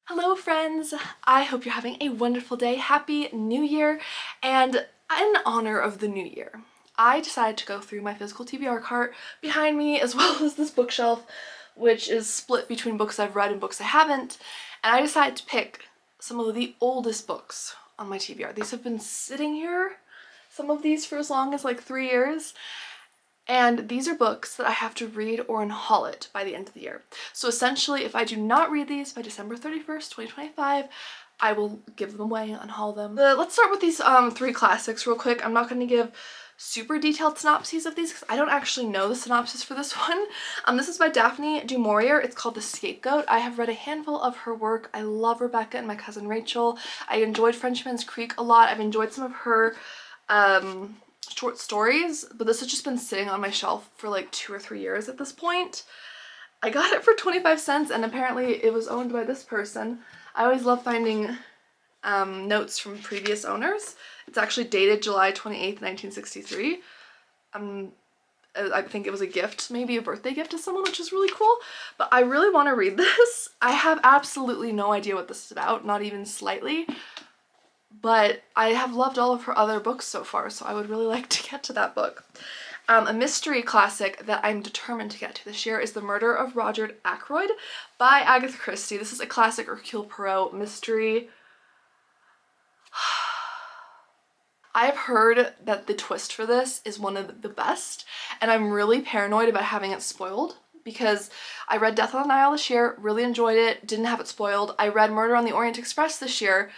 Hello friends! I hope you're having a wonderful day. Happy New Year! And in honor of the new year, I decided to go through my physical TBR cart behind me as well as this bookshelf, which is split between books I've read and books I haven't. And I decided to pick some of the oldest books on my TBR. These have been sitting here, some of these for as long as like 3 years. And these are books that I have to read or unhaul it by the end of the year. So essentially, if I do not read these by December 31st, 2025, I will give them away, unhaul them. Let's start with these 3 classics real quick. I'm not going to give super detailed synopses of these because I don't actually know the synopsis for this one. This is by Daphne du Maurier. It's called The Scapegoat. I have read a handful of her work. I love Rebecca and My Cousin Rachel. I enjoyed Frenchman's Creek a lot. I've enjoyed some of her short stories, but this has just been sitting on my shelf for like 2 or 3 years at this point. I got it for 25 cents and apparently it was owned by this person. I always love finding notes from previous owners. It's actually dated July 28th, 1963. I think it was a gift, maybe a birthday gift to someone, which is really cool, but I really want to read this. I have absolutely no idea what this is about, not even slightly. But I have loved all of her other books so far, so I would really like to get to that book. A mystery classic that I'm determined to get to this year is The Murder of Roger Ackroyd by Agatha Christie. This is a classic Hercule Poirot mystery. I have heard that the twist for this is one of the best, and I'm really paranoid about having it spoiled because I read Death on the Nile this year, really enjoyed it, didn't have it spoiled. I read Murder on the Orient Express this year.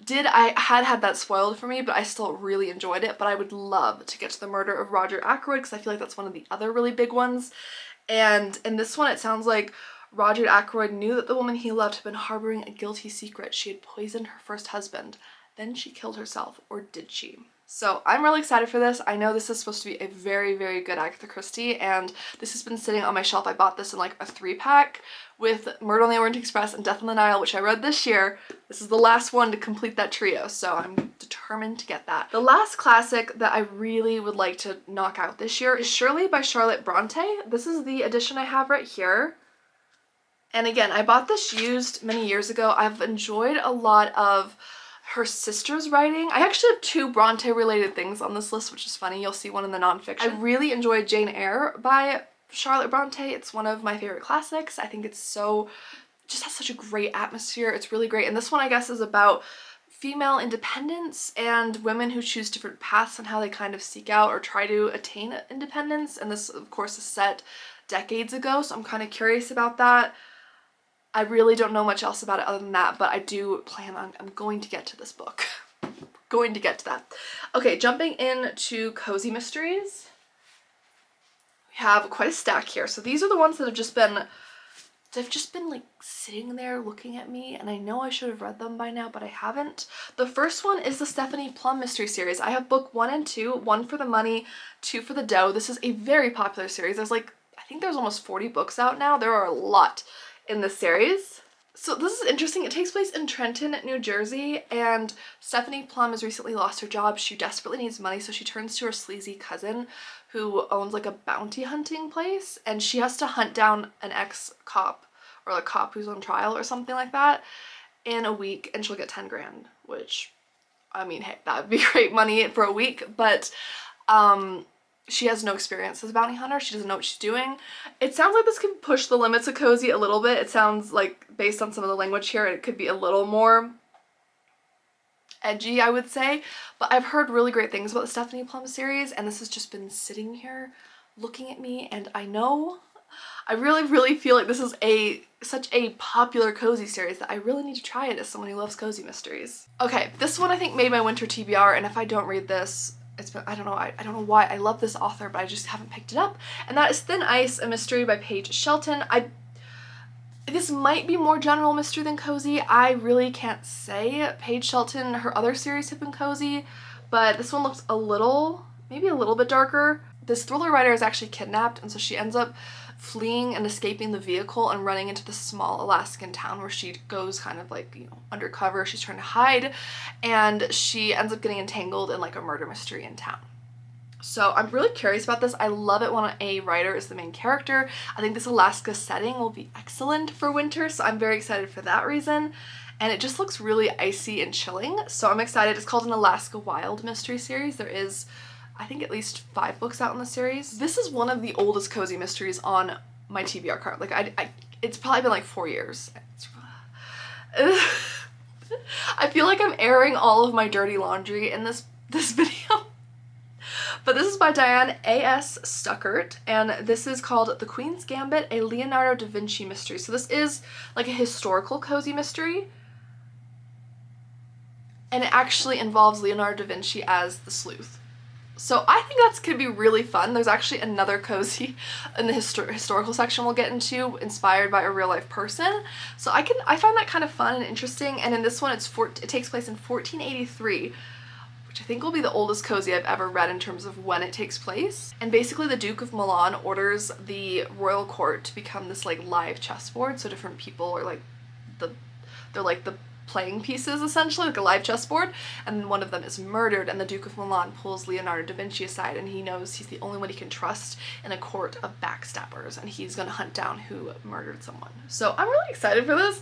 I had that spoiled for me, but I still really enjoyed it. But I would love to get to The Murder of Roger Ackroyd because I feel like that's one of the other really big ones. And in this one, it sounds like Roger Ackroyd knew that the woman he loved had been harboring a guilty secret. She had poisoned her first husband. Then she killed herself, or did she? So I'm really excited for this. I know this is supposed to be a very, very good Agatha Christie, and this has been sitting on my shelf. I bought this in like a 3-pack with Murder on the Orient Express and Death on the Nile, which I read this year. This is the last one to complete that trio, so I'm determined to get that. The last classic that I really would like to knock out this year is Shirley by Charlotte Bronte. This is the edition I have right here. And again, I bought this used many years ago. I've enjoyed a lot of her sister's writing. I actually have 2 Bronte related things on this list, which is funny. You'll see one in the nonfiction. I really enjoyed Jane Eyre by Charlotte Bronte. It's one of my favorite classics. I think it's just has such a great atmosphere. It's really great. And this one, I guess, is about female independence and women who choose different paths and how they kind of seek out or try to attain independence. And this, of course, is set decades ago, so I'm kind of curious about that. I really don't know much else about it other than that, but I do plan on, I'm going to get to this book. Going to get to that. Okay, jumping into cozy mysteries. We have quite a stack here. So these are the ones that have just been, like sitting there looking at me, and I know I should have read them by now, but I haven't. The first one is the Stephanie Plum mystery series. I have book 1 and 2, 1 for the money, 2 for the dough. This is a very popular series. There's like, I think there's almost 40 books out now. There are a lot in this series. So this is interesting. It takes place in Trenton, New Jersey, and Stephanie Plum has recently lost her job. She desperately needs money, so she turns to her sleazy cousin who owns like a bounty hunting place, and she has to hunt down an ex-cop or a cop who's on trial or something like that in a week, and she'll get 10 grand, which, I mean, hey, that would be great money for a week, but she has no experience as a bounty hunter. She doesn't know what she's doing. It sounds like this could push the limits of cozy a little bit. It sounds like, based on some of the language here, it could be a little more edgy, I would say. But I've heard really great things about the Stephanie Plum series, and this has just been sitting here looking at me, and I really, really feel like this is such a popular cozy series that I really need to try it as someone who loves cozy mysteries. Okay, this one I think made my winter TBR, and if I don't read this, I don't know why. I love this author, but I just haven't picked it up. And that is Thin Ice, a mystery by Paige Shelton. This might be more general mystery than cozy. I really can't say. Paige Shelton, her other series have been cozy, but this one looks maybe a little bit darker. This thriller writer is actually kidnapped, and so she ends up fleeing and escaping the vehicle and running into this small Alaskan town where she goes kind of like, undercover. She's trying to hide, and she ends up getting entangled in like a murder mystery in town. So I'm really curious about this. I love it when a writer is the main character. I think this Alaska setting will be excellent for winter, so I'm very excited for that reason. And it just looks really icy and chilling, so I'm excited. It's called an Alaska Wild mystery series. There is, I think, at least 5 books out in the series. This is one of the oldest cozy mysteries on my TBR card. Like, it's probably been like 4 years. I feel like I'm airing all of my dirty laundry in this video. But this is by Diane A.S. Stuckert, and this is called The Queen's Gambit, a Leonardo da Vinci mystery. So this is like a historical cozy mystery, and it actually involves Leonardo da Vinci as the sleuth. So I think that's going to be really fun. There's actually another cozy in the historical section we'll get into, inspired by a real life person. So I find that kind of fun and interesting. And in this one, it takes place in 1483. Which I think will be the oldest cozy I've ever read in terms of when it takes place. And basically the Duke of Milan orders the royal court to become this like live chessboard, so different people are like they're like the playing pieces essentially, like a live chessboard, and one of them is murdered, and the Duke of Milan pulls Leonardo da Vinci aside, and he knows he's the only one he can trust in a court of backstabbers, and he's gonna hunt down who murdered someone. So I'm really excited for this.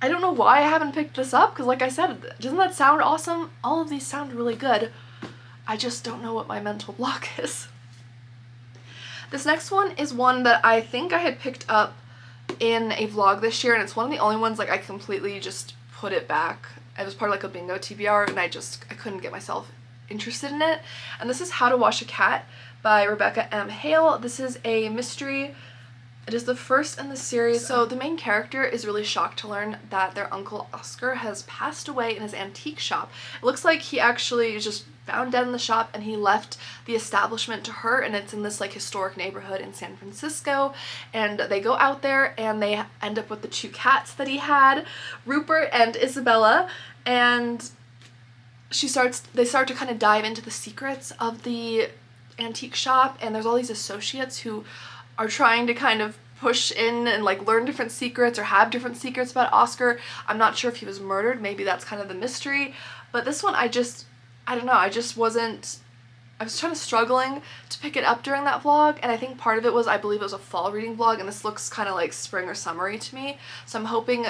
I don't know why I haven't picked this up, because like I said, doesn't that sound awesome? All of these sound really good. I just don't know what my mental block is. This next one is one that I think I had picked up in a vlog this year, and it's one of the only ones like I completely just put it back. It was part of like a bingo TBR, and I couldn't get myself interested in it. And this is How to Wash a Cat by Rebecca M. Hale. This is a mystery. It is the first in the series. So the main character is really shocked to learn that their uncle Oscar has passed away in his antique shop. It looks like he actually is just found dead in the shop, and he left the establishment to her, and it's in this like historic neighborhood in San Francisco, and they go out there and they end up with the 2 cats that he had, Rupert and Isabella, and they start to kind of dive into the secrets of the antique shop, and there's all these associates who are trying to kind of push in and like learn different secrets or have different secrets about Oscar. I'm not sure if he was murdered, maybe that's kind of the mystery, but this one I don't know, I was kind of struggling to pick it up during that vlog, and I think part of it was I believe it was a fall reading vlog, and this looks kind of like spring or summery to me, so I'm hoping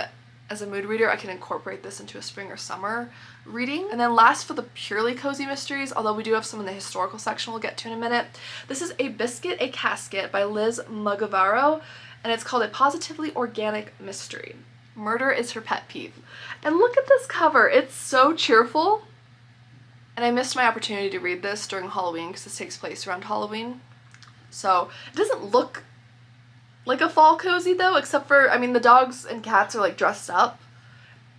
as a mood reader I can incorporate this into a spring or summer reading. And then last for the purely cozy mysteries, although we do have some in the historical section we'll get to in a minute, this is A Biscuit, a Casket by Liz Mugavaro, and it's called A Positively Organic Mystery. Murder is her pet peeve. And look at this cover, it's so cheerful. And I missed my opportunity to read this during Halloween because this takes place around Halloween. So it doesn't look like a fall cozy though, except for, I mean, the dogs and cats are like dressed up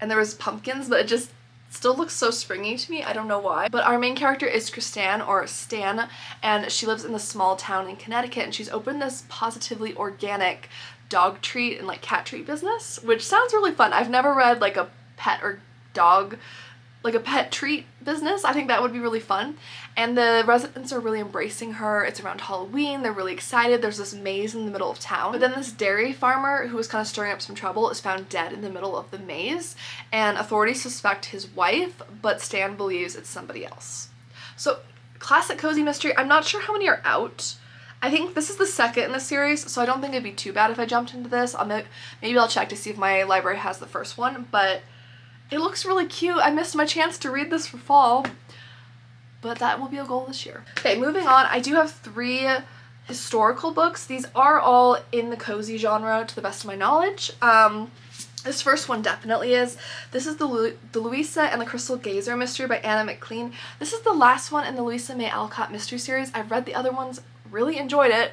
and there was pumpkins, but it just still looks so springy to me. I don't know why. But our main character is Kristan, or Stan, and she lives in this small town in Connecticut, and she's opened this positively organic dog treat and like cat treat business, which sounds really fun. I've never read like a pet or dog, like a pet treat business. I think that would be really fun, and the residents are really embracing her. It's around Halloween, they're really excited. There's this maze in the middle of town, but then this dairy farmer who was kind of stirring up some trouble is found dead in the middle of the maze, and authorities suspect his wife, but Stan believes it's somebody else. So classic cozy mystery. I'm not sure how many are out. I think this is the second in the series, so I don't think it'd be too bad if I jumped into this. Maybe I'll check to see if my library has the first one, but it looks really cute. I missed my chance to read this for fall, but that will be a goal this year. Okay, moving on. I do have 3 historical books. These are all in the cozy genre to the best of my knowledge. This first one definitely is. This is the Louisa and the Crystal Gazer mystery by Anna McLean. This is the last one in the Louisa May Alcott mystery series. I've read the other ones, really enjoyed it.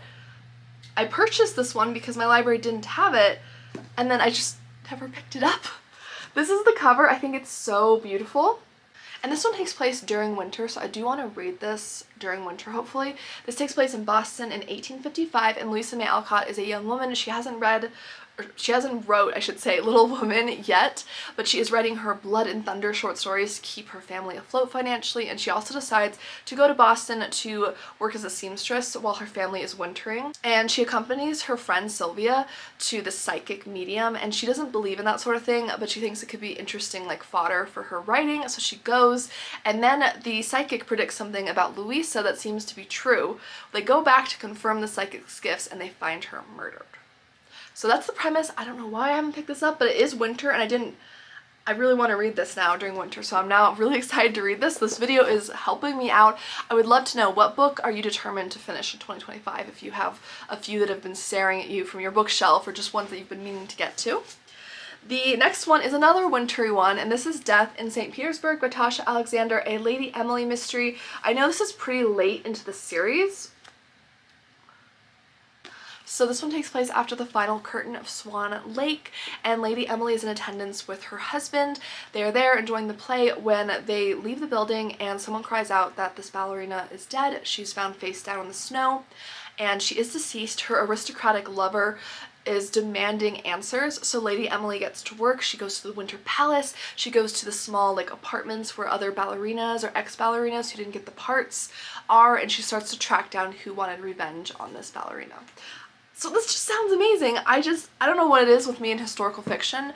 I purchased this one because my library didn't have it, and then I just never picked it up. This is the cover. I think it's so beautiful. And this one takes place during winter, so I do want to read this during winter, hopefully. This takes place in Boston in 1855, and Louisa May Alcott is a young woman. She hasn't read she hasn't wrote, I should say, Little Woman yet, but she is writing her Blood and Thunder short stories to keep her family afloat financially, and she also decides to go to Boston to work as a seamstress while her family is wintering. And she accompanies her friend Sylvia to the psychic medium, and she doesn't believe in that sort of thing, but she thinks it could be interesting like fodder for her writing, so she goes, and then the psychic predicts something about Louisa that seems to be true. They go back to confirm the psychic's gifts, and they find her murdered. So that's the premise. I don't know why I haven't picked this up, but it is winter, and I really want to read this now during winter, so I'm now really excited to read this. This video is helping me out. I would love to know, what book are you determined to finish in 2025 if you have a few that have been staring at you from your bookshelf, or just ones that you've been meaning to get to. The next one is another wintry one, and this is Death in St. Petersburg by Tasha Alexander, a Lady Emily mystery. I know this is pretty late into the series, so this one takes place after the final curtain of Swan Lake, and Lady Emily is in attendance with her husband. They are there enjoying the play when they leave the building and someone cries out that this ballerina is dead. She's found face down in the snow, and she is deceased. Her aristocratic lover is demanding answers, so Lady Emily gets to work. She goes to the Winter Palace, she goes to the small like apartments where other ballerinas or ex-ballerinas who didn't get the parts are, and she starts to track down who wanted revenge on this ballerina. So this just sounds amazing. I don't know what it is with me in historical fiction.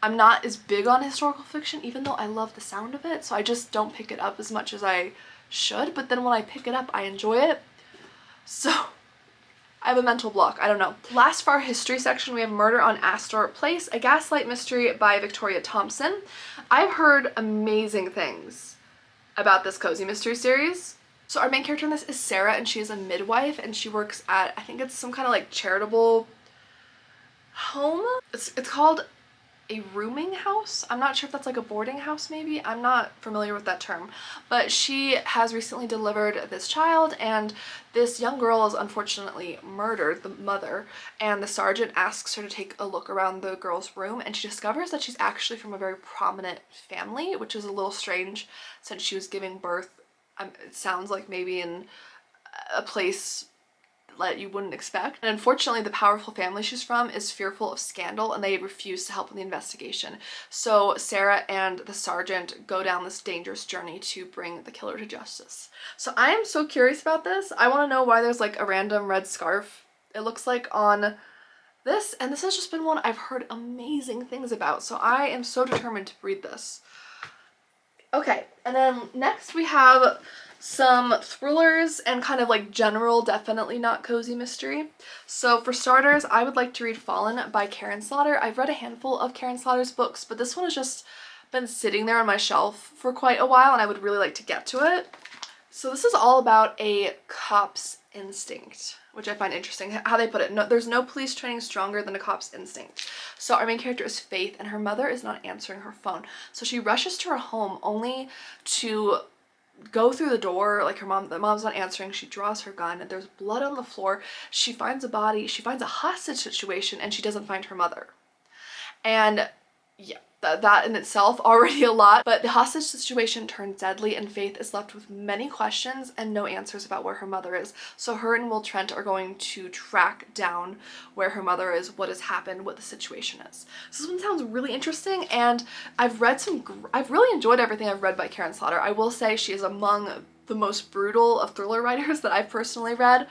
I'm not as big on historical fiction, even though I love the sound of it, so I just don't pick it up as much as I should, but then when I pick it up, I enjoy it. So I have a mental block, I don't know. Last for our history section, we have Murder on Astor Place, a gaslight mystery by Victoria Thompson. I've heard amazing things about this cozy mystery series. So our main character in this is Sarah, and she is a midwife, and she works at, I think it's some kind of like charitable home. It's called a rooming house. I'm not sure if that's like a boarding house maybe. I'm not familiar with that term. But she has recently delivered this child, and this young girl is unfortunately murdered, the mother, and the sergeant asks her to take a look around the girl's room, and she discovers that she's actually from a very prominent family, which is a little strange since she was giving birth. It sounds like maybe in a place that you wouldn't expect. And unfortunately, the powerful family she's from is fearful of scandal, and they refuse to help in the investigation. So Sarah and the sergeant go down this dangerous journey to bring the killer to justice. So I am so curious about this. I want to know why there's like a random red scarf, it looks like, on this, and this has just been one I've heard amazing things about. So I am so determined to read this. Okay, and then next we have some thrillers and kind of like general, definitely not cozy mystery. So for starters, I would like to read Fallen by Karen Slaughter. I've read a handful of Karen Slaughter's books, but this one has just been sitting there on my shelf for quite a while, and I would really like to get to it. So this is all about a cop's instinct, which I find interesting how they put it. No, there's no police training stronger than a cop's instinct. So our main character is Faith, and her mother is not answering her phone. So she rushes to her home only to go through the door, like the mom's not answering. She draws her gun, and there's blood on the floor. She finds a body, she finds a hostage situation, and she doesn't find her mother. And yeah, that in itself already a lot, but the hostage situation turns deadly, and Faith is left with many questions and no answers about where her mother is. So her and Will Trent are going to track down where her mother is, what has happened, what the situation is. So this one sounds really interesting, and I've really enjoyed everything I've read by Karen Slaughter. I will say she is among the most brutal of thriller writers that I've personally read,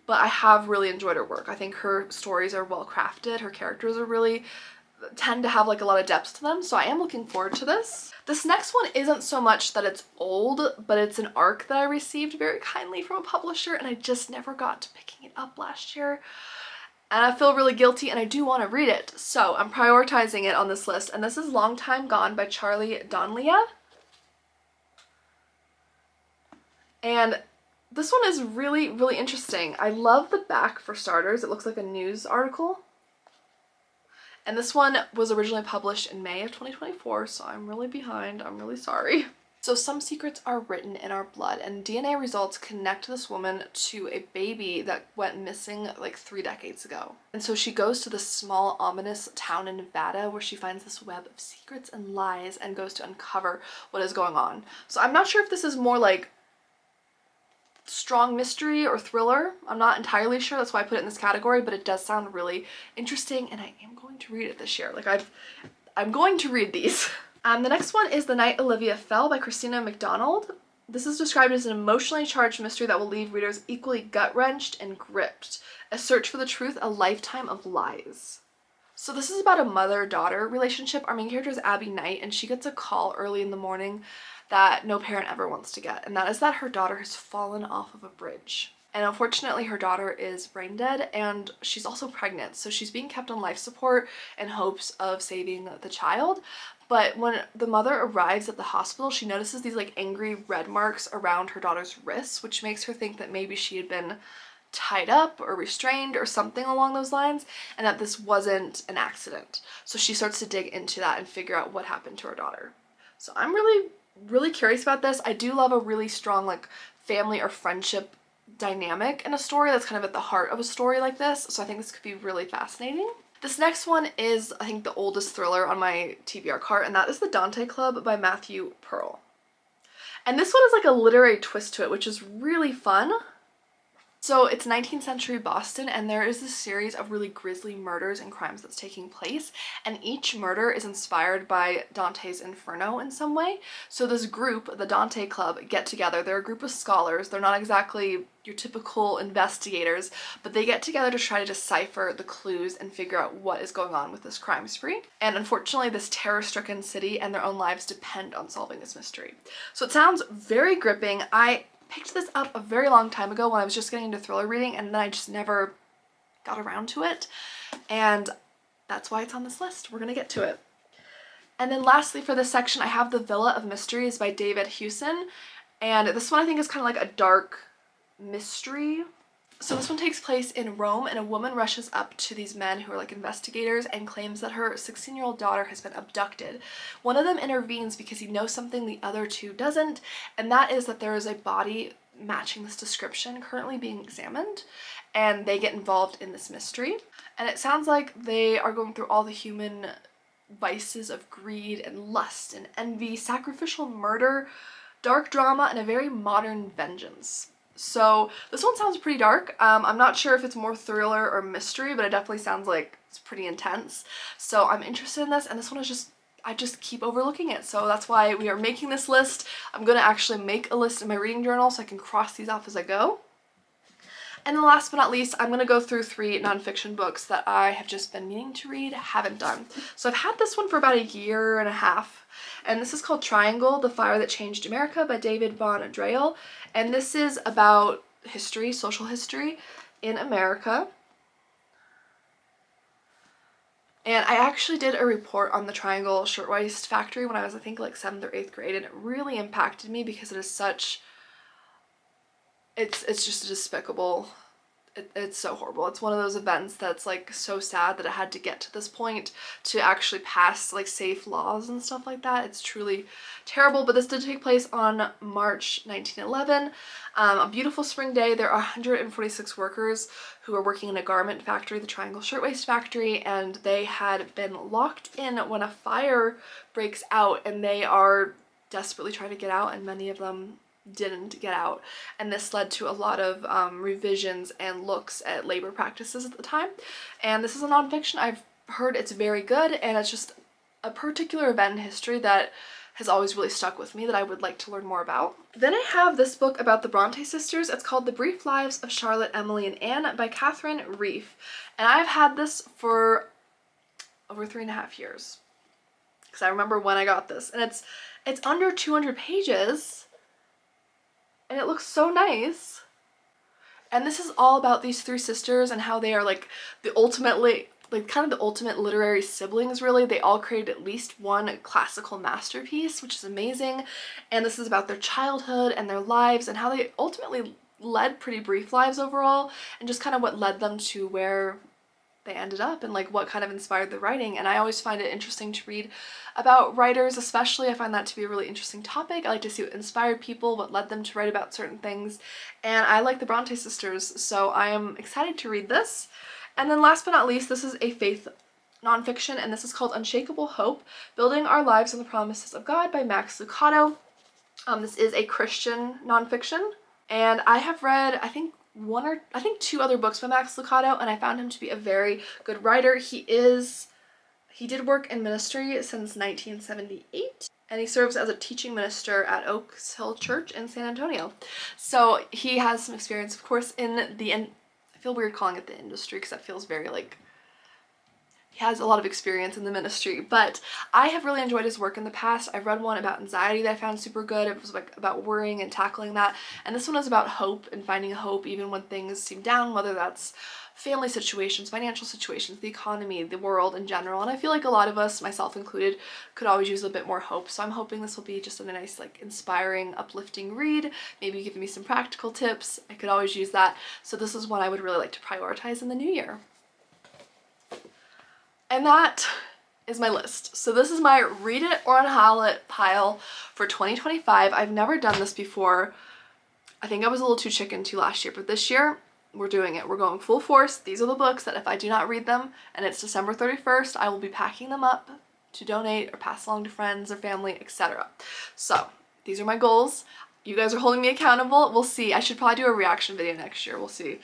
but I have really enjoyed her work. I think her stories are well crafted, her characters are really tend to have like a lot of depth to them, so I am looking forward to this. This next one isn't so much that it's old, but it's an ARC that I received very kindly from a publisher, and I just never got to picking it up last year. And I feel really guilty, and I do want to read it, so I'm prioritizing it on this list. And this is Long Time Gone by Charlie Donlia. And this one is really, really interesting. I love the back for starters. It looks like a news article. And this one was originally published in May of 2024, so I'm really behind. I'm really sorry. So some secrets are written in our blood, and DNA results connect this woman to a baby that went missing like 3 decades ago. And so she goes to this small, ominous town in Nevada where she finds this web of secrets and lies and goes to uncover what is going on. So I'm not sure if this is more like strong mystery or thriller. I'm not entirely sure, that's why I put it in this category, but it does sound really interesting and I am going to read it this year. Like I'm going to read these. The next one is The Night Olivia Fell by Christina McDonald. This is described as an emotionally charged mystery that will leave readers equally gut-wrenched and gripped. A search for the truth, a lifetime of lies. So this is about a mother-daughter relationship. Our main character is Abby Knight, and she gets a call early in the morning that no parent ever wants to get, and that is that her daughter has fallen off of a bridge. And unfortunately, her daughter is brain dead, and she's also pregnant, so she's being kept on life support in hopes of saving the child. But when the mother arrives at the hospital, she notices these like angry red marks around her daughter's wrists, which makes her think that maybe she had been tied up or restrained or something along those lines, and that this wasn't an accident. So she starts to dig into that and figure out what happened to her daughter. So I'm really curious about this. I do love a really strong like family or friendship dynamic in a story that's kind of at the heart of a story like this, so I think this could be really fascinating. This next one is, I think, the oldest thriller on my TBR cart, and that is The Dante Club by Matthew Pearl. And this one is like a literary twist to it, which is really fun. So it's 19th century Boston, and there is this series of really grisly murders and crimes that's taking place, and each murder is inspired by Dante's Inferno in some way. So this group, the Dante Club, get together. They're a group of scholars. They're not exactly your typical investigators, but they get together to try to decipher the clues and figure out what is going on with this crime spree. And unfortunately, this terror-stricken city and their own lives depend on solving this mystery. So it sounds very gripping. I picked this up a very long time ago when I was just getting into thriller reading, and then I just never got around to it, and that's why it's on this list. We're gonna get to it. And then lastly for this section, I have The Villa of Mysteries by David Hewson, and this one I think is kind of like a dark mystery. So this one takes place in Rome, and a woman rushes up to these men who are like investigators and claims that her 16-year-old daughter has been abducted. One of them intervenes because he knows something the other two doesn't, and that is that there is a body matching this description currently being examined, and they get involved in this mystery. And it sounds like they are going through all the human vices of greed and lust and envy, sacrificial murder, dark drama, and a very modern vengeance. So this one sounds pretty dark. I'm not sure if it's more thriller or mystery, but it definitely sounds like it's pretty intense. So I'm interested in this, and this one is just, I just keep overlooking it. So that's why we are making this list. I'm gonna actually make a list in my reading journal so I can cross these off as I go. And then last but not least, I'm gonna go through 3 nonfiction books that I have just been meaning to read, haven't done. So I've had this one for about a year and a half, and this is called Triangle, The Fire That Changed America by David Von Drehl. And this is about history, social history in America. And I actually did a report on the Triangle Shirtwaist Factory when I was, I think, like 7th or 8th grade, and it really impacted me because it is such, it's just despicable. It's so horrible. It's one of those events that's like so sad that it had to get to this point to actually pass like safe laws and stuff like that. It's truly terrible, but this did take place on March 1911. A beautiful spring day. There are 146 workers who are working in a garment factory, the Triangle Shirtwaist Factory, and they had been locked in when a fire breaks out, and they are desperately trying to get out, and many of them didn't get out, and this led to a lot of revisions and looks at labor practices at the time. And this is a nonfiction. I've heard it's very good, and it's just a particular event in history that has always really stuck with me that I would like to learn more about. Then I have this book about the Bronte sisters. It's called The Brief Lives of Charlotte, Emily, and Anne by Catherine Reef, and I've had this for over 3.5 years because I remember when I got this, and it's under 200 pages. And it looks so nice. And this is all about these 3 sisters and how they are like the ultimately, like kind of the ultimate literary siblings, really. They all created at least one classical masterpiece, which is amazing. And this is about their childhood and their lives and how they ultimately led pretty brief lives overall, and just kind of what led them to where they ended up and like what kind of inspired the writing. And I always find it interesting to read about writers, especially. I find that to be a really interesting topic. I like to see what inspired people, what led them to write about certain things, and I like the Bronte sisters, so I am excited to read this. And then last but not least, this is a faith nonfiction, and this is called Unshakable Hope, Building Our Lives on the Promises of God by Max Lucado. This is a Christian nonfiction. And I have read, I think two other books by Max Lucado, and I found him to be a very good writer. He did work in ministry since 1978, and he serves as a teaching minister at Oaks Hill Church in San Antonio. So he has some experience, of course, I feel weird calling it the industry because that feels very like, he has a lot of experience in the ministry, but I have really enjoyed his work in the past. I've read one about anxiety that I found super good. It was like about worrying and tackling that. And this one is about hope and finding hope even when things seem down, whether that's family situations, financial situations, the economy, the world in general. And I feel like a lot of us, myself included, could always use a bit more hope. So I'm hoping this will be just a nice, like, inspiring, uplifting read, maybe giving me some practical tips. I could always use that. So this is one I would really like to prioritize in the new year. And that is my list. So this is my read it or unhaul it pile for 2025. I've never done this before. I think I was a little too chicken to last year, but this year we're doing it. We're going full force. These are the books that if I do not read them and it's December 31st, I will be packing them up to donate or pass along to friends or family, etc. So these are my goals. You guys are holding me accountable. We'll see. I should probably do a reaction video next year. We'll see.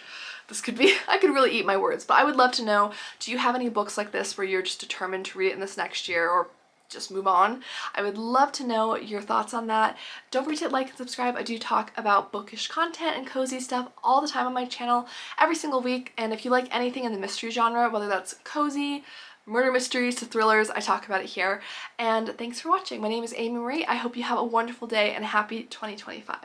This could be, I could really eat my words, but I would love to know, do you have any books like this where you're just determined to read it in this next year or just move on? I would love to know your thoughts on that. Don't forget to like and subscribe. I do talk about bookish content and cozy stuff all the time on my channel every single week. And if you like anything in the mystery genre, whether that's cozy, murder mysteries to thrillers, I talk about it here. And thanks for watching. My name is Amy Marie. I hope you have a wonderful day and happy 2025.